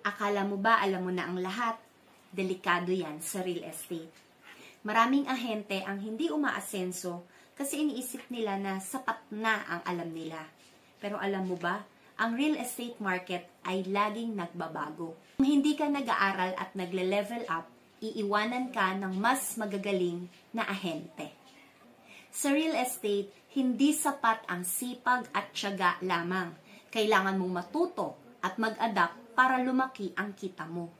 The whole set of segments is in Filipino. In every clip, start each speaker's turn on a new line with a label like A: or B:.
A: Akala mo ba alam mo na ang lahat? Delikado yan sa real estate. Maraming ahente ang hindi umaasenso kasi iniisip nila na sapat na ang alam nila. Pero alam mo ba, ang real estate market ay laging nagbabago. Kung hindi ka nag-aaral at nagle-level up, iiwanan ka ng mas magagaling na ahente. Sa real estate, hindi sapat ang sipag at tiyaga lamang. Kailangan mong matuto at mag-adapt para lumaki ang kita mo.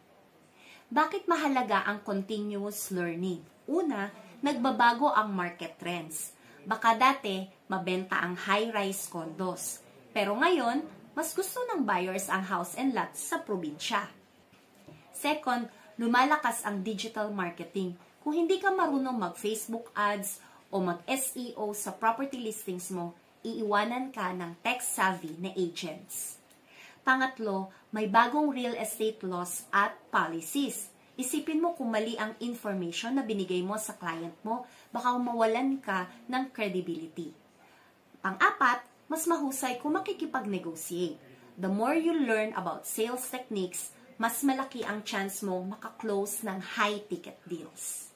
A: Bakit mahalaga ang continuous learning? Una, nagbabago ang market trends. Baka dati, mabenta ang high-rise condos. Pero ngayon, mas gusto ng buyers ang house and lots sa probinsya. Second, lumalakas ang digital marketing. Kung hindi ka marunong mag-Facebook ads o mag-SEO sa property listings mo, iiwanan ka ng tech-savvy na agents. Pangatlo, may bagong real estate laws at policies. Isipin mo kung mali ang information na binigay mo sa client mo, baka mawalan ka ng credibility. Pang-apat, mas mahusay kung makikipag-negotiate. The more you learn about sales techniques, mas malaki ang chance mo makaklose ng high-ticket deals.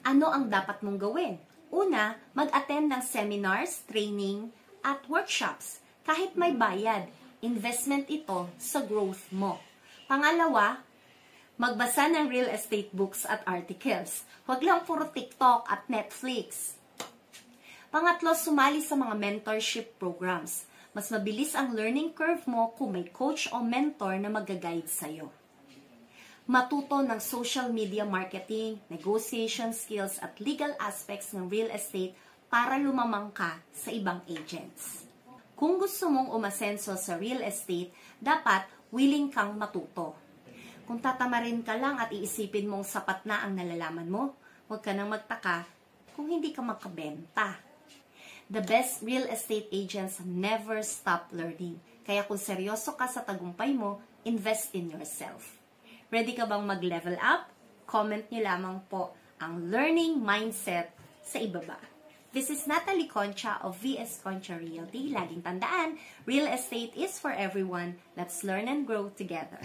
A: Ano ang dapat mong gawin? Una, mag-attend ng seminars, training, at workshops. Kahit may bayad, investment ito sa growth mo. Pangalawa, magbasa ng real estate books at articles. Huwag lang puro TikTok at Netflix. Pangatlo, sumali sa mga mentorship programs. Mas mabilis ang learning curve mo kung may coach o mentor na mag-guide sa'yo. Matuto ng social media marketing, negotiation skills at legal aspects ng real estate para lumamang ka sa ibang agents. Kung gusto mong umasenso sa real estate, dapat willing kang matuto. Kung tatamarin ka lang at iisipin mong sapat na ang nalalaman mo, huwag ka nang magtaka kung hindi ka makabenta. The best real estate agents never stop learning. Kaya kung seryoso ka sa tagumpay mo, invest in yourself. Ready ka bang mag-level up? Comment nyo lamang po ang learning mindset sa ibaba. This is Natalie Concha of VS Concha Realty. Laging tandaan, real estate is for everyone. Let's learn and grow together.